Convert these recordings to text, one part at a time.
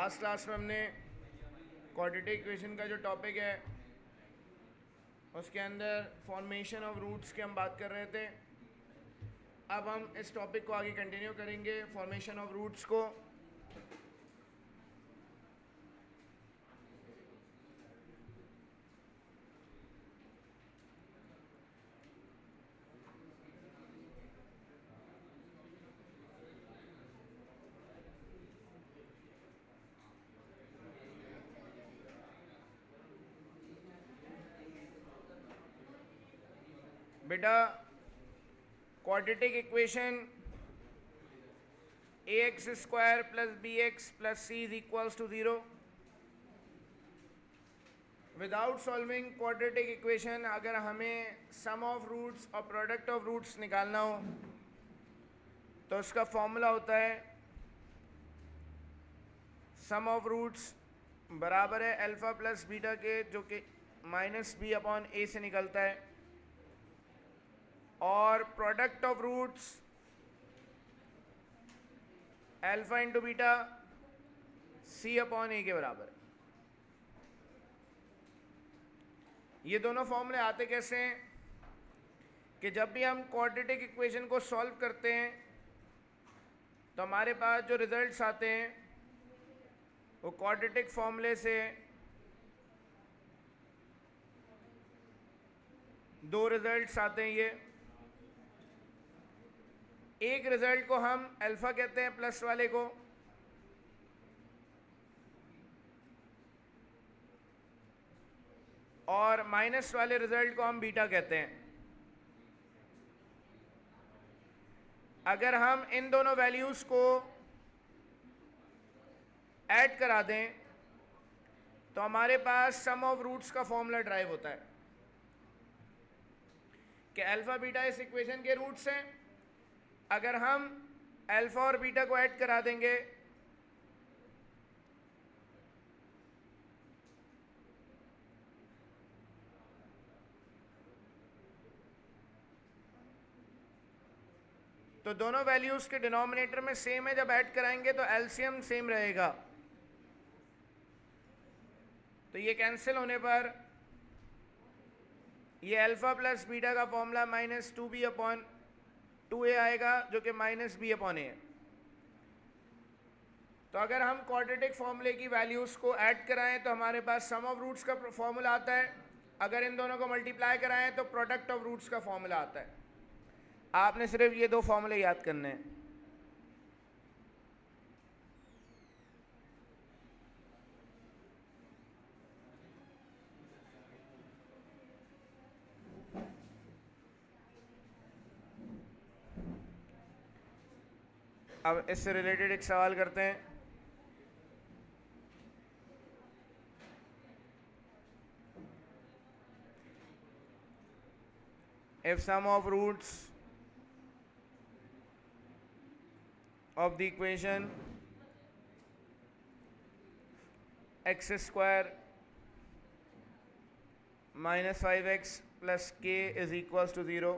Last class में हमने quadratic equation का जो टॉपिक है उसके अंदर फॉर्मेशन ऑफ रूट्स की हम बात कर रहे थे। अब हम इस टॉपिक को आगे कंटिन्यू करेंगे, फॉर्मेशन ऑफ रूट्स को। बेटा quadratic equation ax square plus bx plus c is equals to 0। Without solving quadratic equation अगर हमें सम ऑफ रूट्स और प्रोडक्ट ऑफ रूट्स निकालना हो तो उसका फॉर्मूला होता है सम ऑफ रूट्स बराबर है अल्फ़ा प्लस बीटा के, जो कि माइनस बी अपॉन ए से निकलता है, और product of roots alpha into beta C upon A के बराबर है। ये दोनों फॉर्मूले आते कैसे हैं कि जब भी हम क्वाड्रेटिक इक्वेशन को सॉल्व करते हैं तो हमारे पास जो रिजल्ट्स आते हैं वो क्वाड्रेटिक फॉर्मूले से दो रिजल्ट्स आते हैं। ये एक रिजल्ट को हम अल्फ़ा कहते हैं प्लस वाले को, और माइनस वाले रिजल्ट को हम बीटा कहते हैं। अगर हम इन दोनों वैल्यूज़ को ऐड करा दें तो हमारे पास सम ऑफ रूट्स का फॉर्मूला ड्राइव होता है कि अल्फ़ा बीटा इस इक्वेशन के रूट्स हैं। अगर हम अल्फ़ा और बीटा को ऐड करा देंगे तो दोनों वैल्यूज़ के डिनोमिनेटर में सेम है, जब ऐड कराएंगे तो एलसीएम सेम रहेगा। तो ये कैंसिल होने पर ये अल्फ़ा प्लस बीटा का formula minus two B upon two A आएगा, जो कि माइनस बी अपॉन ए है। तो अगर हम क्वाड्रेटिक फॉर्मूले की वैल्यूज़ को ऐड कराएं तो हमारे पास सम ऑफ रूट्स का फॉर्मूला आता है। अगर इन दोनों को मल्टीप्लाई कराएं तो प्रोडक्ट ऑफ रूट्स का फॉर्मूला आता है। आपने सिर्फ ये दो फॉर्मूले याद करने हैं। अब इससे रिलेटेड एक सवाल करते हैं। If sum of roots of the equation x square minus 5x plus k is equals to 0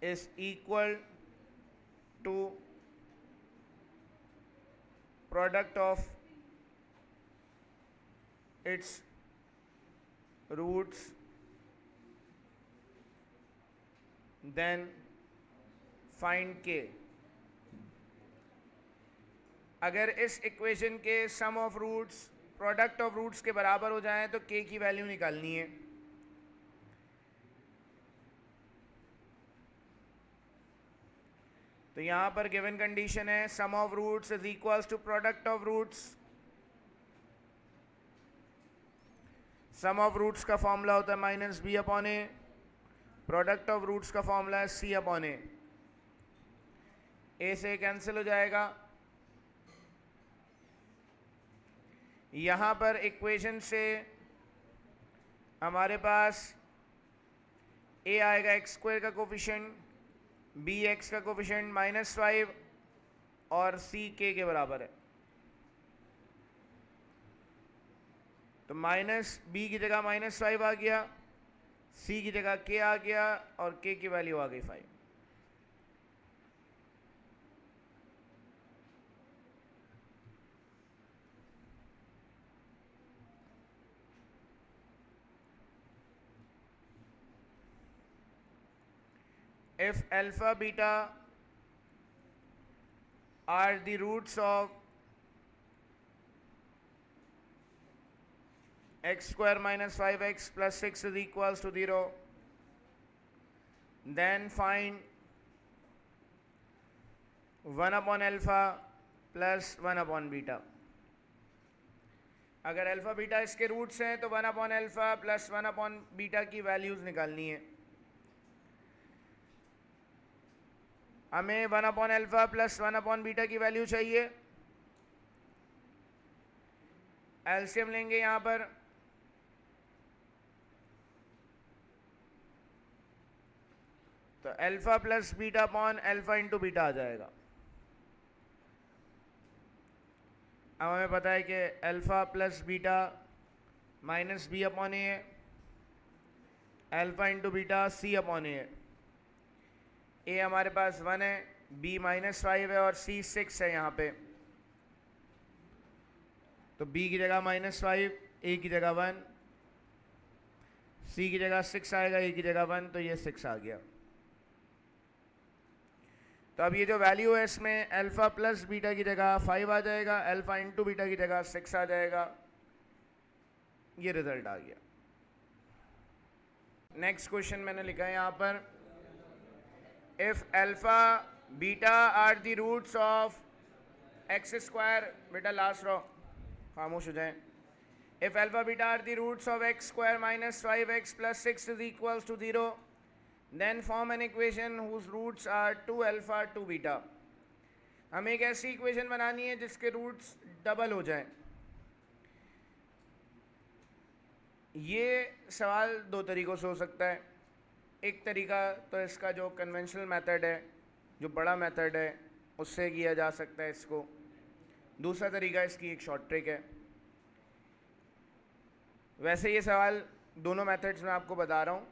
is equal to product of its roots, then find k। अगर इस इक्वेशन के sum of roots product of roots के बराबर हो जाएं तो k की value निकालनी है। तो यहां पर गिवन कंडीशन है sum of roots is equals to product of roots. Sum of roots का फॉर्मूला होता है minus B upon A, product of roots का फॉर्मूला है सी अपॉन ए। ए से कैंसिल हो जाएगा। यहां पर इक्वेशन से हमारे पास ए आएगा एक्स स्क्वायर का कोफिशिएंट, बी एक्स का कोफिशिएंट माइनस 5 और सी के बराबर है। तो माइनस बी की जगह माइनस 5 आ गया, सी की जगह के आ गया और के की वैल्यू आ गई 5। if alpha beta are the roots of x square minus 5x plus 6 is equals to 0, then find 1 upon alpha plus 1 upon beta. अगर अल्फा बीटा इसके रूट्स हैं तो 1 upon alpha plus 1 upon beta की values निकालनी है. हमें 1 upon alpha plus 1 upon beta की value चाहिए. एलसीएम लेंगे यहाँ पर. तो alpha plus beta upon alpha into beta आ जाएगा. अब हमें पता है कि alpha plus beta minus B upon A है, alpha into beta C upon A है. ए हमारे पास 1 है, बी -5 है और सी 6 है यहाँ पे. तो बी की जगह -5, ए की जगह 1, सी की जगह 6 आएगा, ए की जगह 1, तो ये 6 आ गया. तो अब ये जो वैल्यू है इसमें अल्फ़ा प्लस बीटा की जगह 5 आ जाएगा, अल्फ़ा इंटू बीटा की जगह 6 आ जाएगा. ये रिजल्ट आ गया. नेक्स्ट क्वेश्चन मैंने लिखा है यहाँ पर, if alpha beta are the roots of x square. बेटा लास्ट रो खामोश हो जाएं. If alpha beta are the roots of x square minus 5x plus 6 is equals to 0, then form an equation whose roots are 2 alpha 2 beta. हमें एक ऐसी equation बनानी है जिसके रूट्स डबल हो जाएं. ये सवाल दो तरीक़ों से हो सकता है. एक तरीका तो इसका जो कन्वेंशनल मेथड है, जो बड़ा मेथड है, उससे किया जा सकता है इसको. दूसरा तरीका इसकी एक शॉर्ट ट्रिक है. वैसे ये सवाल दोनों मेथड्स में आपको बता रहा हूँ.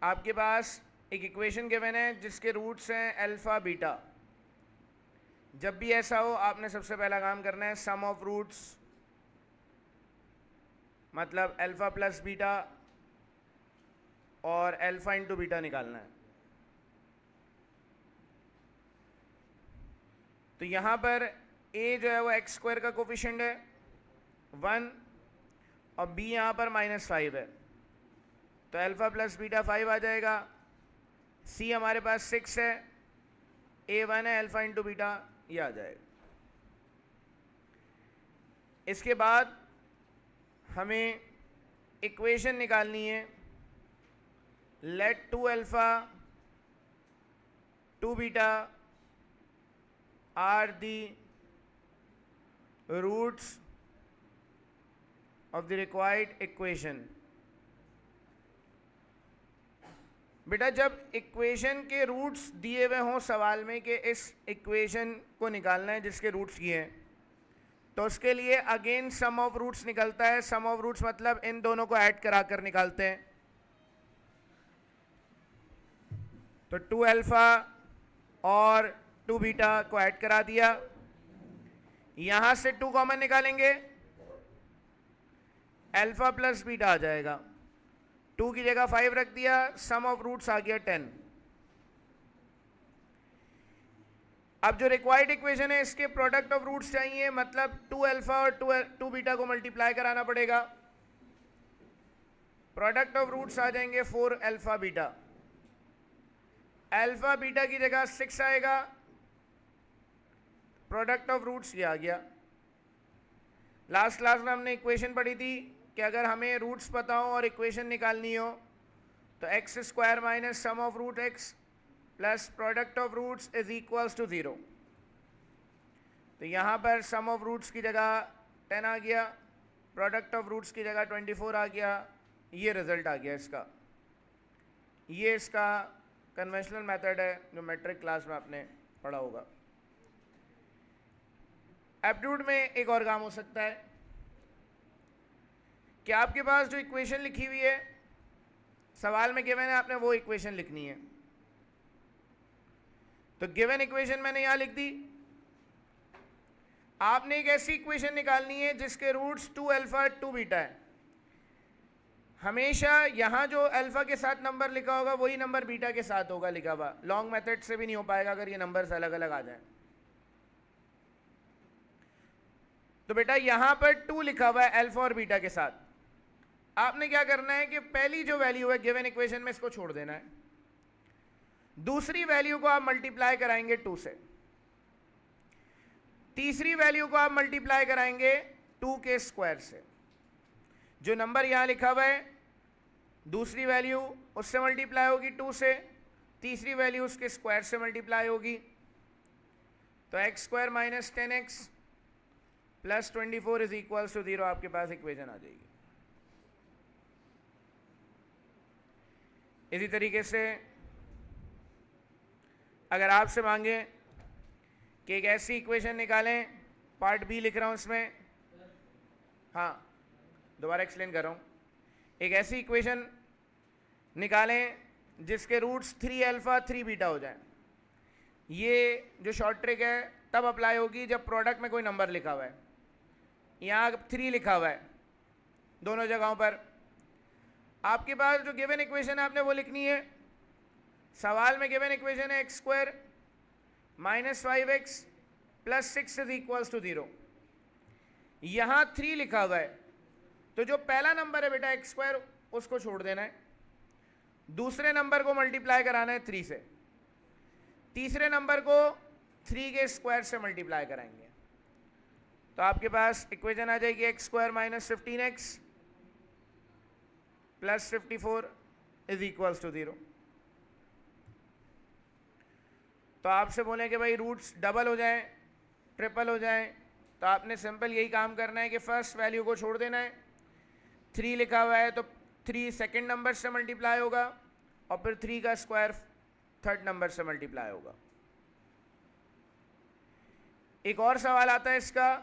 आपके पास एक इक्वेशन गिवन है जिसके रूट्स हैं अल्फ़ा बीटा. जब भी ऐसा हो आपने सबसे पहला काम करना है सम ऑफ रूट्स, मतलब अल्फ़ा प्लस बीटा और अल्फ़ा इंटू बीटा निकालना है. तो यहाँ पर a जो है वो एक्स स्क्वायर का कोफिशिएंट है 1 और b यहाँ पर -5 है. तो अल्फ़ा प्लस बीटा 5 आ जाएगा. c हमारे पास 6 है, a 1 है, अल्फ़ा इंटू बीटा ये आ जाएगा. इसके बाद हमें इक्वेशन निकालनी है let 2 alpha 2 beta are the roots of the required equation. बेटा जब इक्वेशन के रूट्स दिए हुए हों सवाल में कि इस इक्वेशन को निकालना है जिसके रूट्स किए हैं, तो उसके लिए अगेन सम ऑफ रूट्स निकलता है. सम ऑफ रूट्स मतलब इन दोनों को ऐड करा कर निकालते हैं. तो 2 अल्फ़ा और 2 बीटा को ऐड करा दिया. यहाँ से 2 कॉमन निकालेंगे, अल्फ़ा प्लस बीटा आ जाएगा. 2 की जगह 5 रख दिया, सम ऑफ रूट्स आ गया 10. अब जो रिक्वायर्ड इक्वेशन है इसके प्रोडक्ट ऑफ रूट्स चाहिए, मतलब 2 अल्फ़ा और 2 बीटा को मल्टीप्लाई कराना पड़ेगा. प्रोडक्ट ऑफ रूट्स आ जाएंगे 4 अल्फ़ा बीटा. अल्फ़ा बीटा की जगह 6 आएगा, प्रोडक्ट ऑफ रूट्स ये आ गया. लास्ट क्लास में हमने इक्वेशन पढ़ी थी कि अगर हमें रूट्स पता हो और इक्वेशन निकालनी हो तो x square minus sum of root x plus product of roots is equals to 0. तो यहाँ पर सम ऑफ रूट्स की जगह 10 आ गया, प्रोडक्ट ऑफ रूट्स की जगह 24 आ गया. ये रिज़ल्ट आ गया इसका. ये इसका कन्वेंशनल मेथड है जो मैट्रिक क्लास में आपने पढ़ा होगा. एप्टीट्यूड में एक और काम हो सकता है कि आपके पास जो इक्वेशन लिखी हुई है सवाल में गिवन है, आपने वो इक्वेशन लिखनी है. तो गिवन इक्वेशन मैंने यहां लिख दी. आपने एक ऐसी इक्वेशन निकालनी है जिसके रूट्स 2 अल्फ़ा 2 बीटा है. हमेशा यहाँ जो अल्फा के साथ नंबर लिखा होगा वही नंबर बीटा के साथ होगा लिखा हुआ। लॉन्ग मेथड से भी नहीं हो पाएगा अगर ये नंबर्स अलग अलग आ जाए। तो बेटा यहां पर 2 लिखा हुआ है अल्फा और बीटा के साथ। आपने क्या करना है कि पहली जो वैल्यू है गिवन इक्वेशन में इसको छोड़ देना है, दूसरी वैल्यू को आप मल्टीप्लाई कराएंगे 2 से, तीसरी वैल्यू को आप मल्टीप्लाई कराएंगे 2 के स्क्वायर से। जो नंबर यहां लिखा हुआ है दूसरी वैल्यू उससे मल्टीप्लाई होगी 2 से, तीसरी वैल्यू उसके स्क्वायर से मल्टीप्लाई होगी। तो x square minus 10x plus 24 is equals to 0 आपके पास इक्वेशन आ जाएगी। इसी तरीके से अगर आपसे मांगे कि एक ऐसी इक्वेशन निकालें, पार्ट बी लिख रहा हूं इसमें, हाँ दोबारा एक्सप्लेन कर रहा हूं, एक ऐसी इक्वेशन निकालें जिसके रूट्स 3 अल्फा 3 बीटा हो जाए। ये जो शॉर्ट ट्रिक है तब अप्लाई होगी जब प्रोडक्ट में कोई नंबर लिखा हुआ है। यहाँ 3 लिखा हुआ है दोनों जगहों पर। आपके पास जो गिवन इक्वेशन है आपने वो लिखनी है। सवाल में गिवन इक्वेशन है x square minus 5x plus 6 is equals to 0। यहाँ 3 लिखा हुआ है, तो जो पहला नंबर है बेटा एक्स स्क्वायर उसको छोड़ देना है, दूसरे नंबर को मल्टीप्लाई कराना है 3 से, तीसरे नंबर को 3 के स्क्वायर से मल्टीप्लाई कराएंगे। तो आपके पास इक्वेशन आ जाएगी x square minus 15x plus 54 is equals to 0। तो आपसे बोले कि भाई रूट्स डबल हो जाएं, ट्रिपल हो जाएं, तो आपने सिंपल यही काम करना है कि फर्स्ट वैल्यू को छोड़ देना है। 3 लिखा हुआ है तो 3 सेकेंड नंबर से मल्टीप्लाई होगा और फिर 3 का स्क्वायर थर्ड नंबर से मल्टीप्लाई होगा। एक और सवाल आता है इसका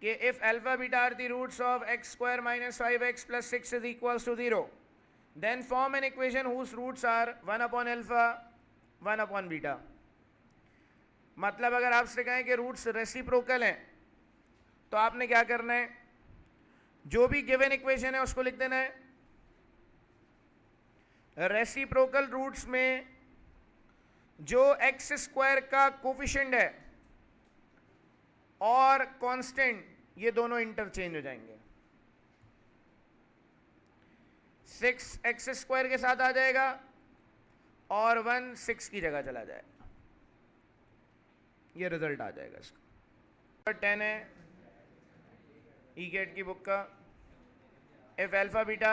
कि if alpha beta are the roots of x square minus 5x plus 6 is equals to 0 then form an equation whose roots are 1 upon alpha 1 upon beta. मतलब अगर आपसे कहें कि रूट्स रेसिप्रोकल हैं तो आपने क्या करना है, जो भी गिवन इक्वेशन है उसको लिख देना है। रेसिप्रोकल रूट्स में जो एक्स स्क्वायर का कोफिशिएंट है और कांस्टेंट ये दोनों इंटरचेंज हो जाएंगे। 6 एक्स स्क्वायर के साथ आ जाएगा और 1 6 की जगह चला जाएगा। ये रिजल्ट आ जाएगा इसका। 10 है ई गेट की बुक का। If alpha beta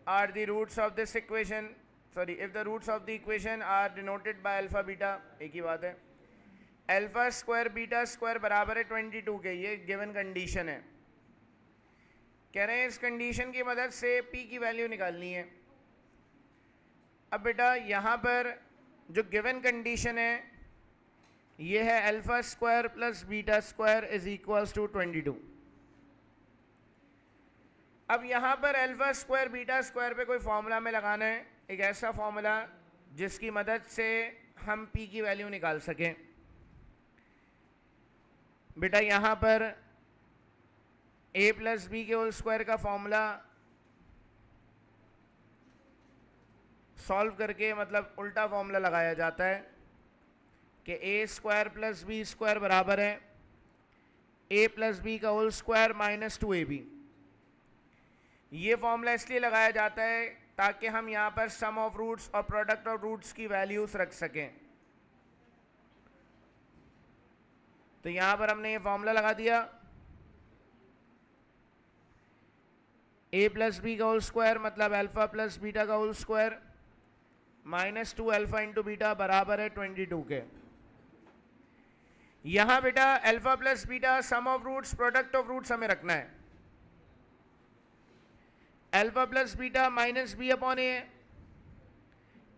are the roots of this equation, sorry if the roots of the equation are denoted by alpha beta, एक ही बात है, अल्फा स्क्वायर बीटा स्क्वायर बराबर है 22 के। ये गिवन कंडीशन है। कह रहे हैं इस कंडीशन की मदद से पी की वैल्यू निकालनी है। अब बेटा यहाँ पर जो गिवन कंडीशन है ये है alpha square plus beta square is equals to 22। अब यहाँ पर अल्फा स्क्वायर बीटा स्क्वायर पे कोई फॉर्मूला में लगाना है, एक ऐसा फॉर्मूला जिसकी मदद से हम पी की वैल्यू निकाल सकें। बेटा यहाँ पर a प्लस बी के होल स्क्वायर का फॉर्मूला सॉल्व करके मतलब उल्टा फॉर्मूला लगाया जाता है कि a square plus b square बराबर है a प्लस बी का होल स्क्वायर माइनस 2ab। ये फॉर्मूला इसलिए लगाया जाता है ताकि हम यहाँ पर सम ऑफ रूट्स और प्रोडक्ट ऑफ रूट्स की वैल्यूज रख सकें। तो यहाँ पर हमने ये फॉर्मूला लगा दिया, a प्लस बी का होल स्क्वायर मतलब अल्फा प्लस बीटा का whole square minus 2 alpha into beta बराबर है 22 के। यहाँ बेटा alpha plus beta sum of roots product of roots हमें रखना है। Alpha plus beta minus B upon A,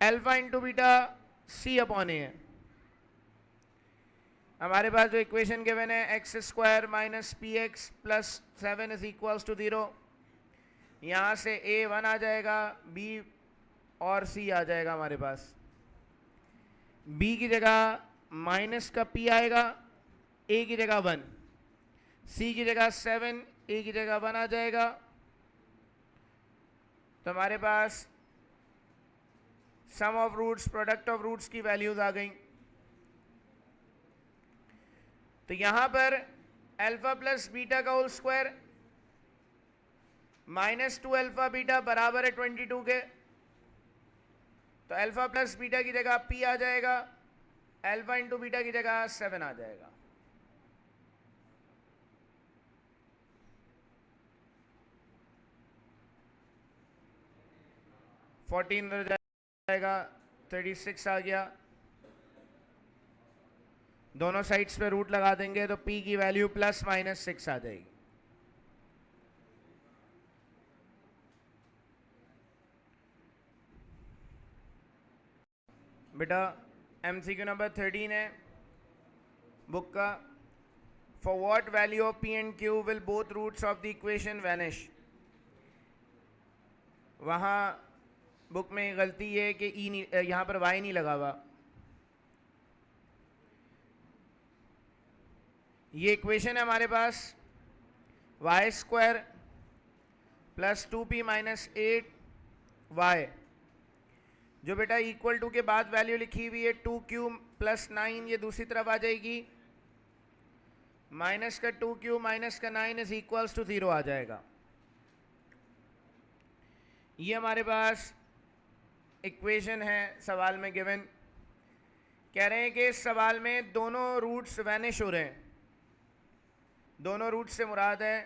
alpha into beta C upon A है। हमारे पास जो इक्वेशन गिवन है x square minus P X plus 7 is equals to 0। यहाँ से a 1 आ जाएगा, b और c आ जाएगा हमारे पास। b की जगह माइनस का p आएगा, a की जगह 1, c की जगह 7, a की जगह 1 आ जाएगा तो हमारे पास sum of roots, product of roots की वैल्यूज आ गई। तो यहां पर अल्फा प्लस बीटा का होल स्क्वायर -2 अल्फा बीटा बराबर है 22 के। तो अल्फा प्लस बीटा की जगह p आ जाएगा, अल्फा इंटू बीटा की जगह 7 आ जाएगा। फोर्टीन हो जाएगा, 36 आ गया। दोनों साइड्स पे रूट लगा देंगे तो p की वैल्यू ±6 आ जाएगी। बेटा MCQ नंबर 13 है बुक का। For what value of p and q will both roots of the equation vanish. वहां बुक में गलती है कि ई नहीं, यहां पर y नहीं लगा हुआ। ये इक्वेशन है हमारे पास y² + 2p - 8y, जो बेटा इक्वल टू के बाद वैल्यू लिखी हुई है 2q + 9, ये दूसरी तरफ आ जाएगी। माइनस का 2q माइनस का 9 इज इक्वल्स टू 0 आ जाएगा। ये हमारे पास इक्वेशन है सवाल में गिवन। कह रहे हैं कि इस सवाल में दोनों रूट्स वैनिश हो रहे हैं। दोनों रूट से मुराद है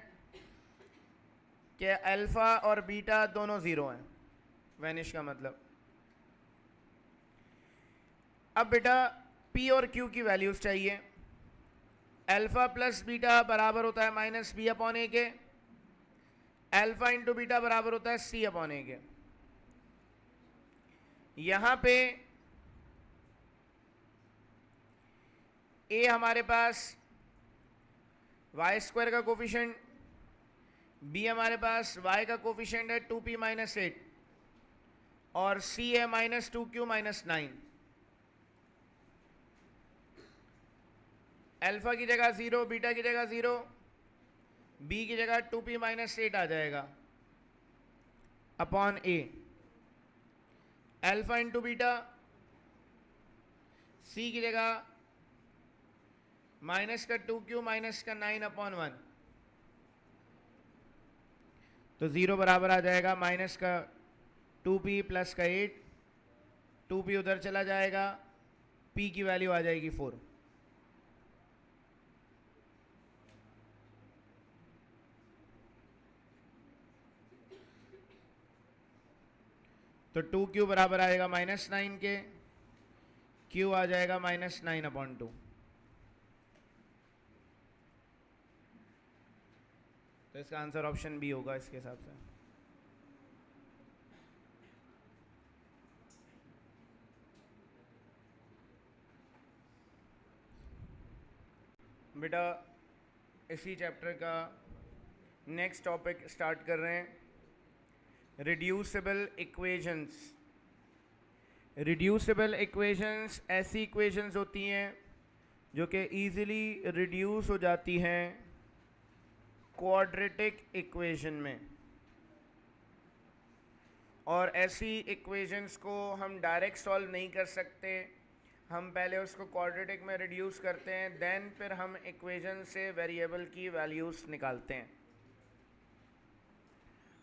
कि अल्फा और बीटा दोनों 0 हैं, वैनिश का मतलब। अब बेटा p और q की वैल्यूज चाहिए। अल्फा प्लस बीटा बराबर होता है -b/a के, अल्फा इंटू बीटा बराबर होता है c/a के। यहां पे a हमारे पास y² का कोफिशिएंट, b हमारे पास y का कोफिशिएंट है 2p - 8 और c है -2q - 9। अल्फा की जगह 0, बीटा की जगह 0, b की जगह 2p - 8 आ जाएगा upon a। Alpha into beta, c की जगह माइनस का 2q माइनस का 9 अपॉन 1, तो 0 बराबर आ जाएगा माइनस का 2p प्लस का 8, 2p उधर चला जाएगा, p की वैल्यू आ जाएगी 4। तो 2q बराबर आएगा -9 के, q आ जाएगा -9/2। तो इसका आंसर ऑप्शन बी होगा इसके हिसाब से। बेटा इसी चैप्टर का नेक्स्ट टॉपिक स्टार्ट कर रहे हैं, रिड्यूसिबल इक्वेशंस। रिड्यूसिबल इक्वेशंस ऐसी इक्वेशंस होती हैं जो कि ईजिली रिड्यूस हो जाती हैं क्वाड्रेटिक इक्वेशन में, और ऐसी इक्वेशंस को हम डायरेक्ट सॉल्व नहीं कर सकते। हम पहले उसको क्वाड्रेटिक में रिड्यूस करते हैं, देन फिर हम इक्वेशन से वेरिएबल की वैल्यूज निकालते हैं।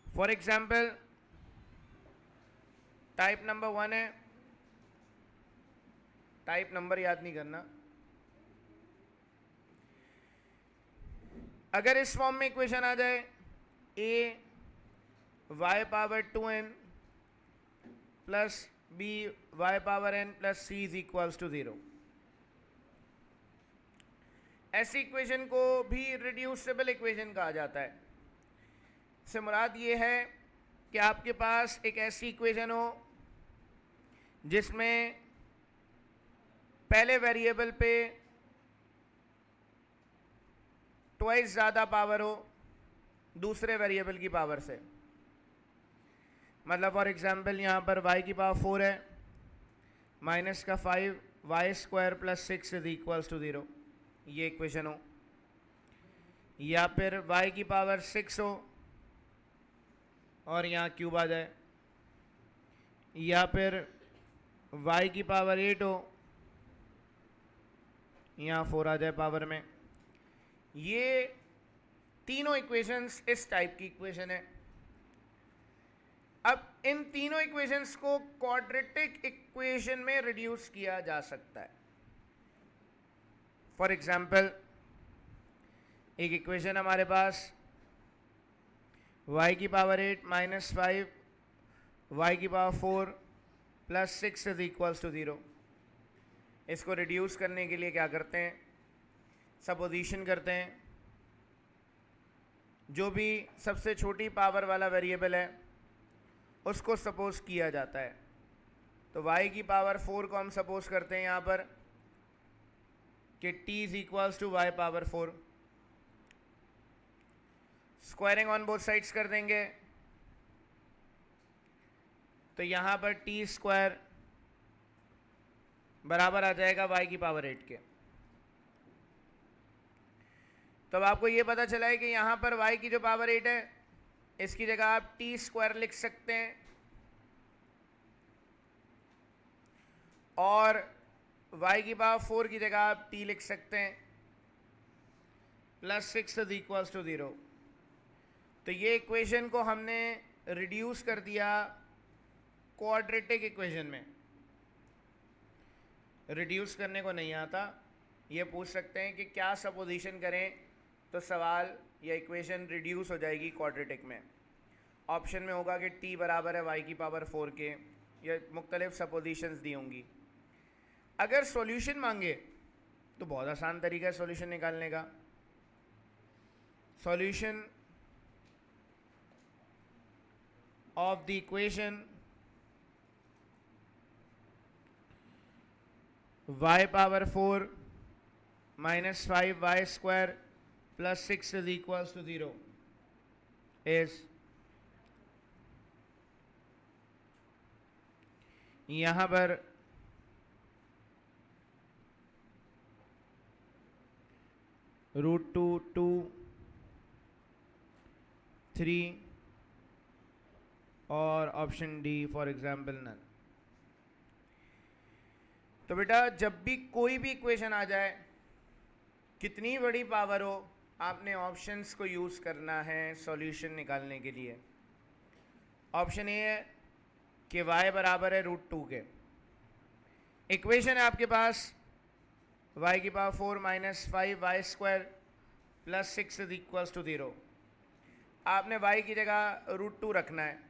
फॉर एग्जाम्पल टाइप नंबर 1 है, टाइप नंबर याद नहीं करना। अगर इस फॉर्म में इक्वेशन आ जाए a y⁴n plus b y⁴n plus c is equals to 0, ऐसी इक्वेशन को भी रिड्यूसिबल इक्वेशन कहा जाता है। इससे मुराद ये है कि आपके पास एक ऐसी इक्वेशन हो जिसमें पहले वेरिएबल पे ट्वाइस ज़्यादा पावर हो दूसरे वेरिएबल की पावर से। मतलब फॉर एग्जांपल यहाँ पर y की पावर 4 है, माइनस का 5 y² plus 6 is equals to 0, ये इक्वेशन हो। या फिर y की पावर 6 हो और यहाँ क्यूब आ जाए, या फिर y की पावर 8 हो, यहाँ 4 आ जाए पावर में। ये तीनों इक्वेशंस इस टाइप की इक्वेशन है। अब इन तीनों इक्वेशंस को क्वाड्रेटिक इक्वेशन में रिड्यूस किया जा सकता है। फॉर एग्जाम्पल, एक इक्वेशन हमारे पास y की पावर 8 माइनस 5 y की power 4 plus 6 is equals to 0। इसको रिड्यूस करने के लिए क्या करते हैं, सपोजिशन करते हैं। जो भी सबसे छोटी पावर वाला वेरिएबल है उसको सपोज किया जाता है। तो y की पावर 4 को हम सपोज करते हैं यहाँ पर कि t is equals to y power 4। Squaring on both sides कर देंगे तो यहाँ पर t स्क्वायर बराबर आ जाएगा y की पावर 8 के। तो अब आपको ये पता चला है कि यहाँ पर y की जो पावर 8 है इसकी जगह आप t स्क्वायर लिख सकते हैं और y की पावर 4 की जगह आप t लिख सकते हैं, प्लस 6 इज इक्वल्स टू 0। तो ये इक्वेशन को हमने रिड्यूस कर दिया क्वाड्रेटिक इक्वेशन में। रिड्यूस करने को नहीं आता, ये पूछ सकते हैं कि क्या सपोजिशन करें तो सवाल या इक्वेशन रिड्यूस हो जाएगी क्वाड्रेटिक में। ऑप्शन में होगा कि t बराबर है y की पावर 4 के, या मुख्तलिफ सपोजिशंस दी होंगी। अगर सॉल्यूशन मांगे तो बहुत आसान तरीका है सॉल्यूशन निकालने का। Solution of the equation y power 4 minus 5y square plus 6 is equals to 0 is, यहाँ पर √2 2 3 और option D for example none. तो बेटा जब भी कोई भी इक्वेशन आ जाए, कितनी बड़ी पावर हो, आपने ऑप्शंस को यूज़ करना है सॉल्यूशन निकालने के लिए। ऑप्शन ए है कि y बराबर है √2 के। इक्वेशन है आपके पास y की power 4 minus 5y square plus 6 is equals to 0। आपने y की जगह √2 रखना है।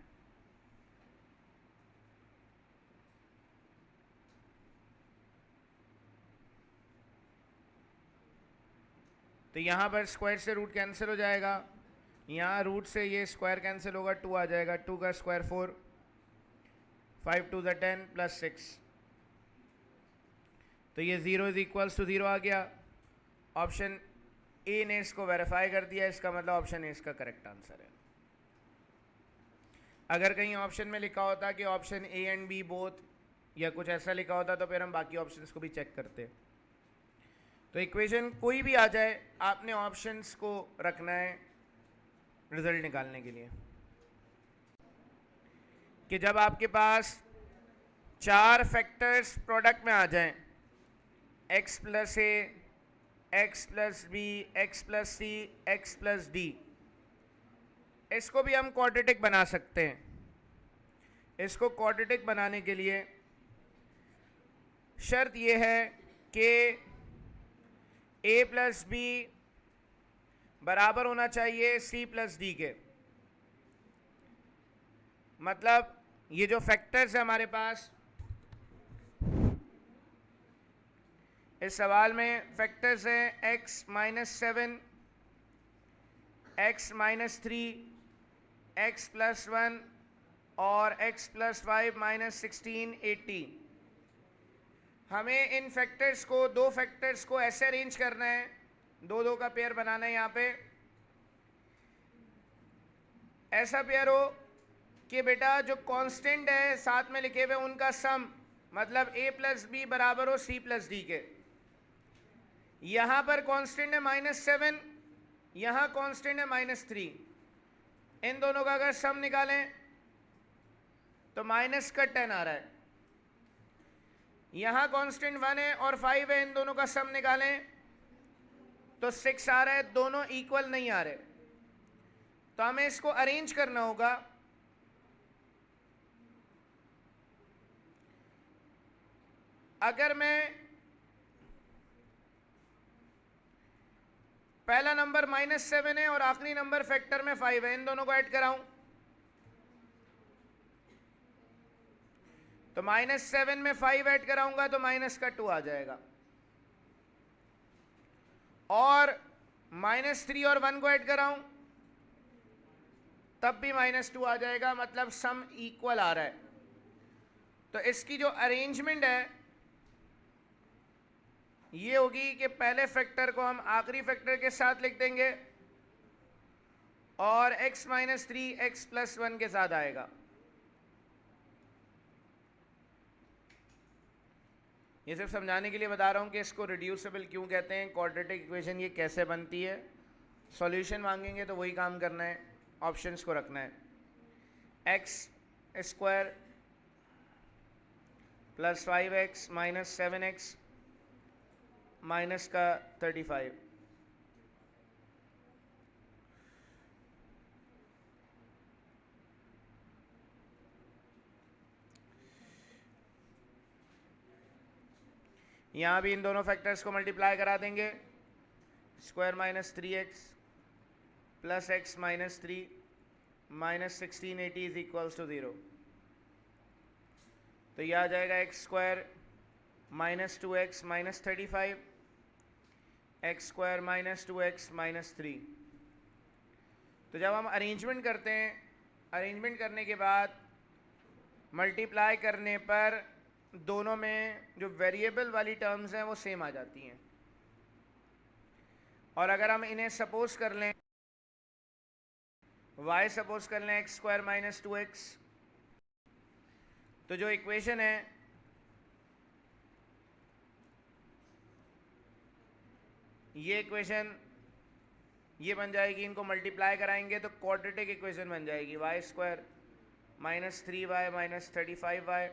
तो यहाँ पर स्क्वायर से रूट कैंसिल हो जाएगा, यहाँ रूट से ये स्क्वायर कैंसिल होगा, 2 आ जाएगा, 2 का स्क्वायर 4, 5 2 10 प्लस 6। तो ये 0 इज इक्वल्स टू 0 आ गया। ऑप्शन ए ने इसको वेरीफाई कर दिया, इसका मतलब ऑप्शन ए इसका करेक्ट आंसर है। अगर कहीं ऑप्शन में लिखा होता कि option A and B both या कुछ ऐसा लिखा होता तो फिर हम बाकी ऑप्शंस को भी चेक करते। तो इक्वेशन कोई भी आ जाए, आपने ऑप्शंस को रखना है रिजल्ट निकालने के लिए। कि जब आपके पास 4 फैक्टर्स प्रोडक्ट में आ जाएं, x plus A, x plus B, x plus C, x plus D, इसको भी हम क्वाड्रेटिक बना सकते हैं। इसको क्वाड्रेटिक बनाने के लिए शर्त यह है कि a प्लस बी बराबर होना चाहिए c प्लस डी के। मतलब ये जो फैक्टर्स है हमारे पास, इस सवाल में फैक्टर्स हैं x minus 7, x minus 3, x plus 1 और x प्लस 5 माइनस 16 18। हमें इन फैक्टर्स को, 2 फैक्टर्स को ऐसे अरेंज करना है, 2 2 का पेयर बनाना है। यहाँ पे ऐसा पेयर हो कि बेटा जो कांस्टेंट है साथ में लिखे हुए उनका सम, मतलब a प्लस बी बराबर हो c प्लस डी के। यहाँ पर कांस्टेंट है -7, यहाँ कांस्टेंट है -3। इन दोनों का अगर सम निकालें तो माइनस का 10 आ रहा है। यहां कांस्टेंट 1 है और 5 है, इन दोनों का सम निकालें तो 6 आ रहा है, दोनों इक्वल नहीं आ रहे, तो हमें इसको अरेंज करना होगा। अगर मैं पहला नंबर -7 है और आखिरी नंबर फैक्टर में 5 है, इन दोनों को ऐड कराऊं तो -7 में 5 ऐड कराऊंगा तो -2 आ जाएगा, और -3 और 1 को ऐड कराऊं तब भी -2 आ जाएगा, मतलब सम इक्वल आ रहा है। तो इसकी जो अरेंजमेंट है ये होगी कि पहले फैक्टर को हम आखिरी फैक्टर के साथ लिख देंगे और x - 3 x + 1 के साथ आएगा। ये सिर्फ समझाने के लिए बता रहा हूं कि इसको रिड्यूसिबल क्यों कहते हैं, क्वाड्रेटिक इक्वेशन ये कैसे बनती है। सॉल्यूशन मांगेंगे तो वही काम करना है, ऑप्शंस को रखना है। x² + 5x - 7x माइनस का 35। यहां भी इन दोनों फैक्टर्स को मल्टीप्लाई करा देंगे, स्क्वायर -3x + x - 3 -1680 = 0। तो यह आ जाएगा x² - 2x - 35 x² - 2x - 3। तो जब हम अरेंजमेंट करते हैं, अरेंजमेंट करने के बाद मल्टीप्लाई करने पर दोनों में जो वेरिएबल वाली टर्म्स हैं वो सेम आ जाती हैं। और अगर हम इन्हें सपोज कर लें, y सपोज कर लें x² - 2x, तो जो इक्वेशन है ये इक्वेशन ये बन जाएगी, इनको मल्टीप्लाई कराएंगे तो क्वाड्रेटिक इक्वेशन बन जाएगी, y² - 3y - 35y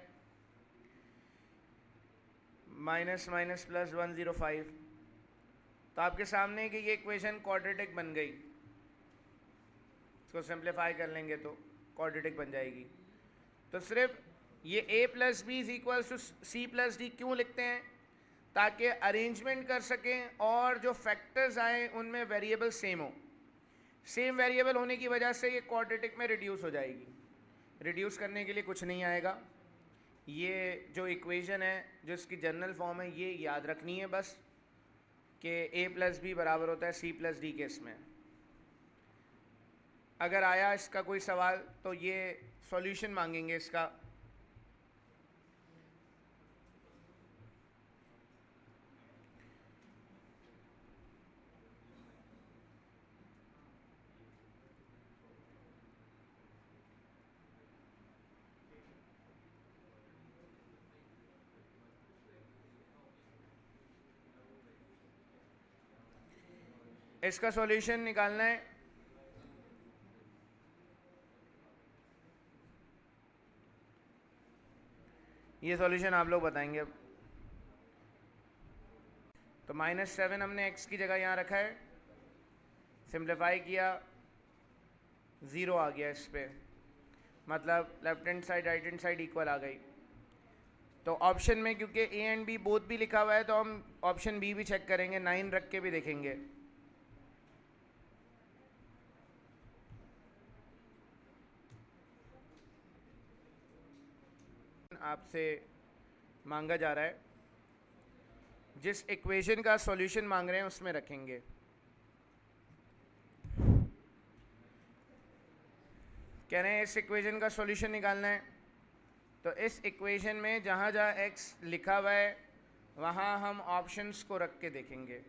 -105। तो आपके सामने कि ये इक्वेशन क्वाड्रेटिक बन गई, इसको सिंप्लीफाई कर लेंगे तो क्वाड्रेटिक बन जाएगी। तो सिर्फ ये a + b = c + d क्यों लिखते हैं, ताकि अरेंजमेंट कर सकें और जो फैक्टर्स आए उनमें वेरिएबल सेम हो। सेम वेरिएबल होने की वजह से ये क्वाड्रेटिक में रिड्यूस हो जाएगी। रिड्यूस करने के लिए कुछ नहीं आएगा, ये जो इक्वेशन है जो इसकी जनरल फॉर्म है ये याद रखनी है बस, कि a + b बराबर होता है c + d केस में। अगर आया इसका कोई सवाल तो ये सॉल्यूशन मांगेंगे इसका। इसका सॉल्यूशन निकालना है, ये सॉल्यूशन आप लोग बताएंगे अब। तो -7 हमने x की जगह यहाँ रखा है, सिंप्लीफाई किया 0 आ गया इस पे, मतलब left hand side right hand side equal आ गई। तो ऑप्शन में क्योंकि a एंड b बोथ भी लिखा हुआ है तो हम ऑप्शन b भी चेक करेंगे, 9 रख के भी देखेंगे। आपसे मांगा जा रहा है, जिस इक्वेशन का सॉल्यूशन मांग रहे हैं उसमें रखेंगे। कह रहे हैं इस इक्वेशन का सॉल्यूशन निकालना है, तो इस इक्वेशन में जहाँ जहाँ x लिखा हुआ है वहाँ हम ऑप्शंस को रख के देखेंगे।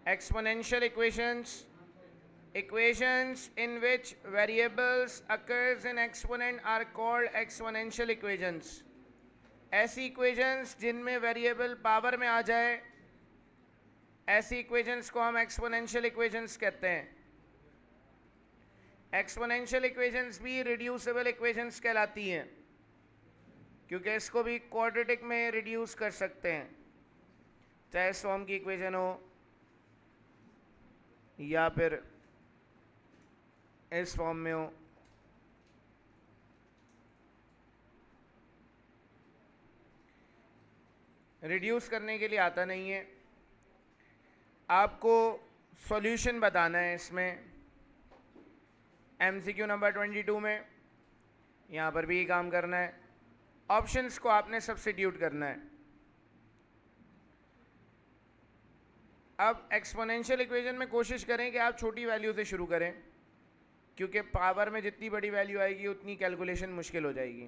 exponential equations in which variables occurs in exponent are called exponential equations. ऐसी इक्वेशंस जिनमें वेरिएबल पावर में आ जाए, ऐसी इक्वेशंस को हम एक्सपोनेंशियल इक्वेशंस कहते हैं. एक्सपोनेंशियल इक्वेशंस भी रिड्यूसिबल इक्वेशंस कहलाती हैं, क्योंकि इसको भी क्वाड्रेटिक में रिड्यूस कर सकते हैं, चाहे इस फॉर्म की इक्वेशन हो या फिर इस फॉर्म में हो. रिड्यूस करने के लिए आता नहीं है, आपको सॉल्यूशन बताना है. इसमें MCQ नंबर 22 में यहाँ पर भी काम करना है. ऑप्शंस को आपने सब्स्टिट्यूट करना है. अब एक्सपोनेंशियल इक्वेशन में कोशिश करें कि आप छोटी वैल्यू से शुरू करें, क्योंकि पावर में जितनी बड़ी वैल्यू आएगी उतनी कैलकुलेशन मुश्किल हो जाएगी.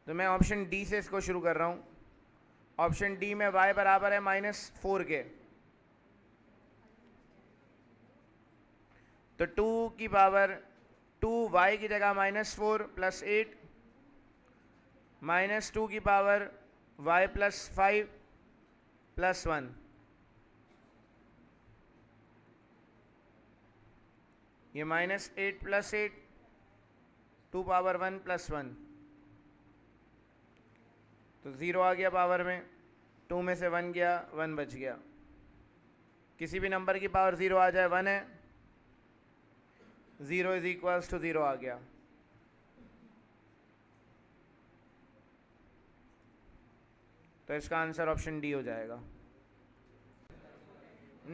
तो मैं ऑप्शन डी से इसको शुरू कर रहा हूँ. ऑप्शन डी में y बराबर है -4 के, तो 2 की पावर 2y की जगह -4 + 8 -2 की पावर y + 5 + 1. ये -8 + 8 2 पावर 1 + 1, तो 0 आ गया पावर में. 2 में से 1 गया, 1 बच गया. किसी भी नंबर की पावर 0 आ जाए 1 है, 0 = 0 आ गया. तो इसका आंसर ऑप्शन डी हो जाएगा.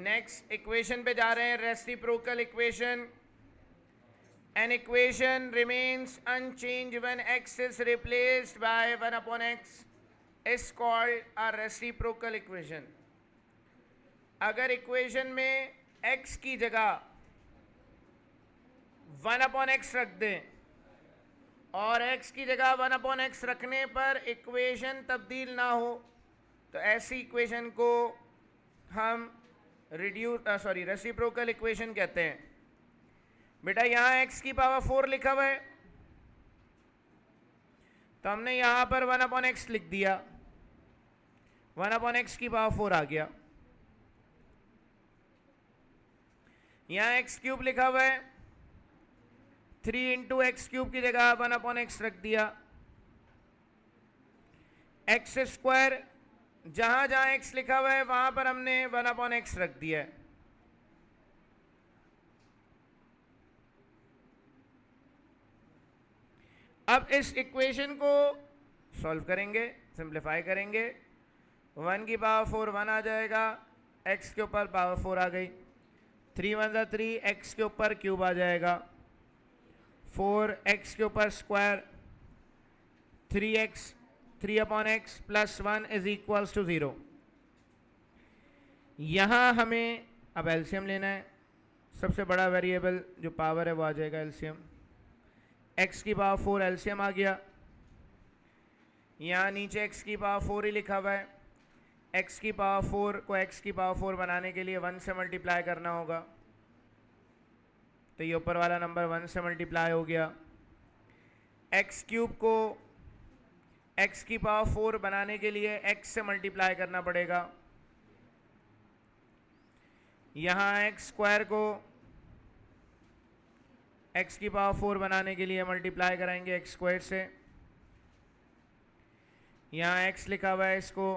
नेक्स्ट इक्वेशन पे जा रहे हैं, reciprocal equation. An equation remains unchanged when x is replaced by 1/x is called a reciprocal equation. अगर इक्वेशन में x की जगह 1/x रख दें और x की जगह 1/x रखने पर इक्वेशन तब्दील ना हो, तो ऐसी इक्वेशन को हम रेसिप्रोकल इक्वेशन कहते हैं. बेटा यहाँ x की पावर 4 लिखा हुआ है, तो हमने यहाँ पर 1/x लिख दिया. 1/x की पावर 4 आ गया. यहाँ x³ लिखा हुआ है, 3 × x³ की जगह 1/x रख दिया. x² जहाँ जहाँ x लिखा हुआ है वहाँ पर हमने 1/x रख दिया है. अब इस इक्वेशन को सॉल्व करेंगे, सिंप्लीफाई करेंगे. 1 की पावर 4 1 आ जाएगा, x के ऊपर पावर 4 आ गई. 3 × 1 = 3, x के ऊपर क्यूब आ जाएगा. 4 x के ऊपर स्क्वायर, 3x 3/x + 1 = 0. यहाँ हमें अब एलसीएम लेना है. सबसे बड़ा वेरिएबल जो पावर है वो आ जाएगा एलसीएम. x की पावर 4 एलसीएम आ गया. यहाँ नीचे x की पावर 4 ही लिखा हुआ है. x की पावर 4 को x की पावर 4 बनाने के लिए 1 से मल्टीप्लाई करना होगा, तो ये ऊपर वाला नंबर 1 से मल्टीप्लाई हो गया. x³ को x की पावर 4 बनाने के लिए x से मल्टीप्लाई करना पड़ेगा. यहाँ x² को x की पावर 4 बनाने के लिए मल्टीप्लाई कराएंगे x² से. यहाँ x लिखा हुआ है, इसको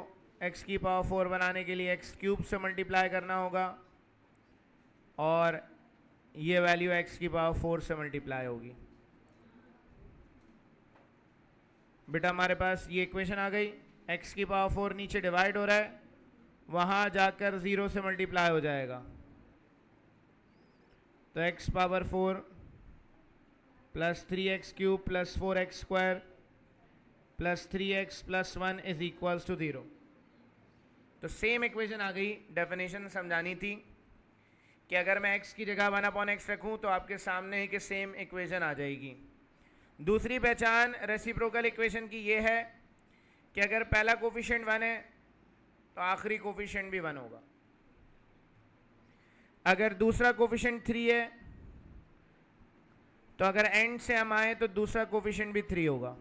x की पावर 4 बनाने के लिए x³ से मल्टीप्लाई करना होगा, और ये वैल्यू x की पावर 4 से मल्टीप्लाई होगी. बेटा हमारे पास ये इक्वेशन आ गई. x की पावर 4 नीचे डिवाइड हो रहा है, वहाँ जाकर 0 से मल्टीप्लाई हो जाएगा. तो x power 4 + 3x³ + 4x² + 3x + 1 = 0. तो सेम इक्वेशन आ गई. डेफिनेशन समझानी थी कि अगर मैं x की जगह 1/x रखूं तो आपके सामने ही कि सेम इक्वेशन आ जाएगी. दूसरी पहचान रेसिप्रोकल इक्वेशन की ये है कि अगर पहला कोफिशिएंट 1 है तो आखिरी कोफिशिएंट भी 1 होगा. अगर दूसरा कोफिशिएंट 3 है तो अगर एंड से हम आए तो दूसरा कोफिशिएंट भी 3 होगा।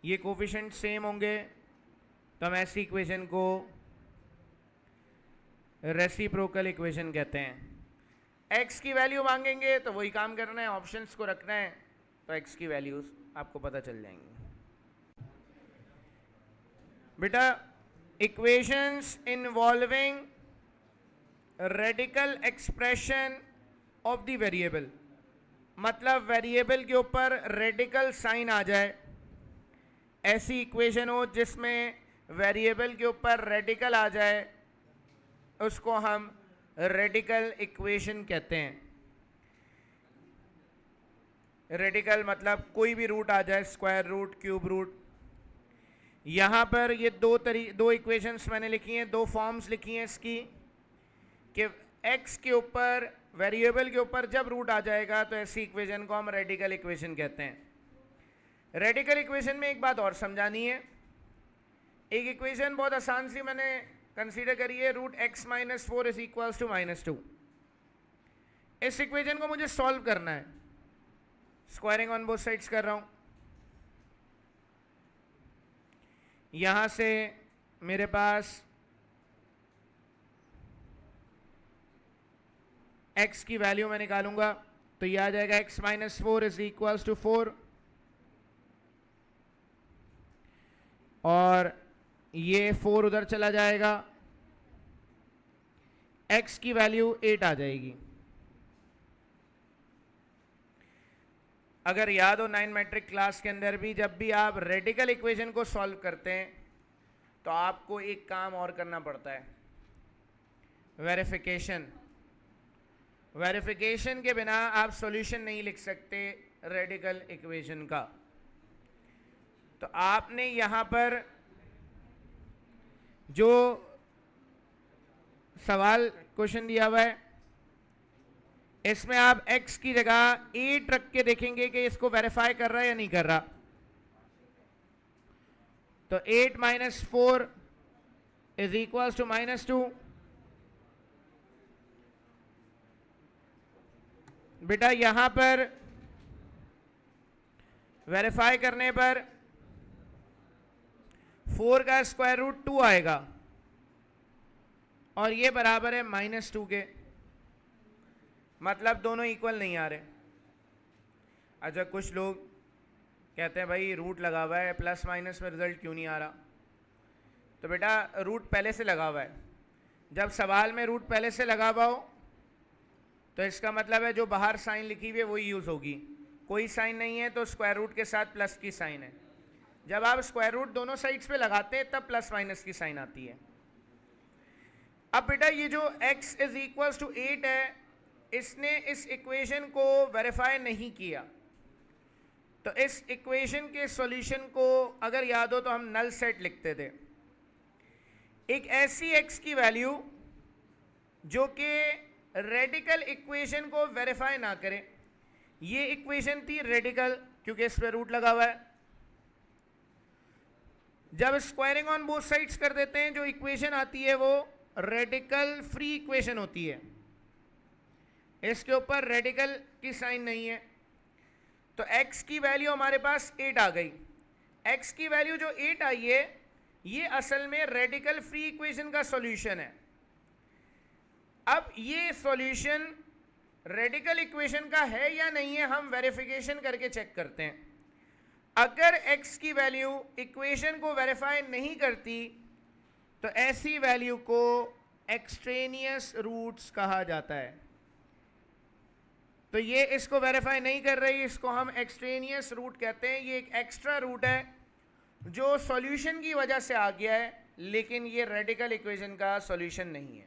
ये कोफिशिएंट सेम होंगे तो हम ऐसी इक्वेशन को रेसिप्रोकल इक्वेशन कहते हैं। x की वैल्यू मांगेंगे तो वही काम करना है, ऑप्शंस को रखना है, तो x की वैल्यूज आपको पता चल जाएंगी। बेटा equations involving radical expression of the variable, मतलब वेरिएबल के ऊपर रेडिकल साइन आ जाए, ऐसी इक्वेशन हो जिसमें वेरिएबल के ऊपर रेडिकल आ जाए, उसको हम रेडिकल इक्वेशन कहते हैं। रेडिकल मतलब कोई भी रूट आ जाए, स्क्वायर रूट, क्यूब रूट। यहाँ पर ये दो इक्वेशंस मैंने लिखी हैं, दो फॉर्म्स लिखी हैं इसकी, कि x के ऊपर, वेरिएबल के ऊपर जब रूट आ जाएगा तो ऐसी इक्वेशन को हम रेडिकल इक्वेशन कहते हैं। रेडिकल इक्वेशन में एक बात और समझानी है। एक इक्वेशन बहुत आसान सी मैंने कंसीडर करी है, root x minus 4 is equals to -2। इस इक्वेशन को मुझे सॉल्व करना है, स्क्वायरिंग ऑन बोथ साइड्स कर रहा हूं। यहां से मेरे पास x की वैल्यू मैं निकालूंगा तो यह आ जाएगा x minus 4 is equals to 4, और ये 4 उधर चला जाएगा, x की वैल्यू 8 आ जाएगी। अगर याद हो 9 मैट्रिक क्लास के अंदर भी जब भी आप रेडिकल इक्वेशन को सॉल्व करते हैं तो आपको एक काम और करना पड़ता है, वेरिफिकेशन। वेरिफिकेशन के बिना आप सॉल्यूशन नहीं लिख सकते रेडिकल इक्वेशन का। तो आपने यहां पर जो सवाल क्वेश्चन दिया हुआ है इसमें आप x की जगह 8 रख के देखेंगे कि इसको वेरीफाई कर रहा है या नहीं कर रहा। तो 8 माइनस 4 इज इक्वल्स टू -2। बेटा यहां पर वेरीफाई करने पर 4 का स्क्वायर रूट 2 आएगा और ये बराबर है -2 के, मतलब दोनों इक्वल नहीं आ रहे। अच्छा, कुछ लोग कहते हैं भाई रूट लगा हुआ है, प्लस माइनस में रिजल्ट क्यों नहीं आ रहा? तो बेटा रूट पहले से लगा हुआ है। जब सवाल में रूट पहले से लगा हुआ हो तो इसका मतलब है जो बाहर साइन लिखी हुई है वही यूज़ होगी। कोई साइन नहीं है तो स्क्वायर रूट के साथ प्लस की साइन है। जब आप स्क्वायर रूट दोनों साइड्स पे लगाते हैं तब प्लस माइनस की साइन आती है। अब बेटा ये जो x इज इक्वल्स टू 8 है, इसने इस इक्वेशन को वेरीफाई नहीं किया, तो इस इक्वेशन के सॉल्यूशन को अगर याद हो तो हम नल सेट लिखते थे। एक ऐसी x की वैल्यू जो कि रेडिकल इक्वेशन को वेरीफाई ना करे, ये इक्वेशन थी रेडिकल क्योंकि इस पर रूट लगा हुआ है। जब स्क्वायरिंग ऑन बोथ साइड्स कर देते हैं जो इक्वेशन आती है वो रेडिकल फ्री इक्वेशन होती है, इसके ऊपर रेडिकल की साइन नहीं है। तो x की वैल्यू हमारे पास 8 आ गई। x की वैल्यू जो 8 आई है ये असल में रेडिकल फ्री इक्वेशन का सॉल्यूशन है। अब ये सॉल्यूशन रेडिकल इक्वेशन का है या नहीं है हम वेरिफिकेशन करके चेक करते हैं। अगर x की वैल्यू इक्वेशन को वेरीफाई नहीं करती तो ऐसी वैल्यू को एक्सट्रेनियस रूट्स कहा जाता है। तो ये इसको वेरीफाई नहीं कर रही, इसको हम एक्सट्रेनियस रूट कहते हैं। ये एक एक्स्ट्रा रूट है जो सॉल्यूशन की वजह से आ गया है, लेकिन ये रेडिकल इक्वेशन का सॉल्यूशन नहीं है।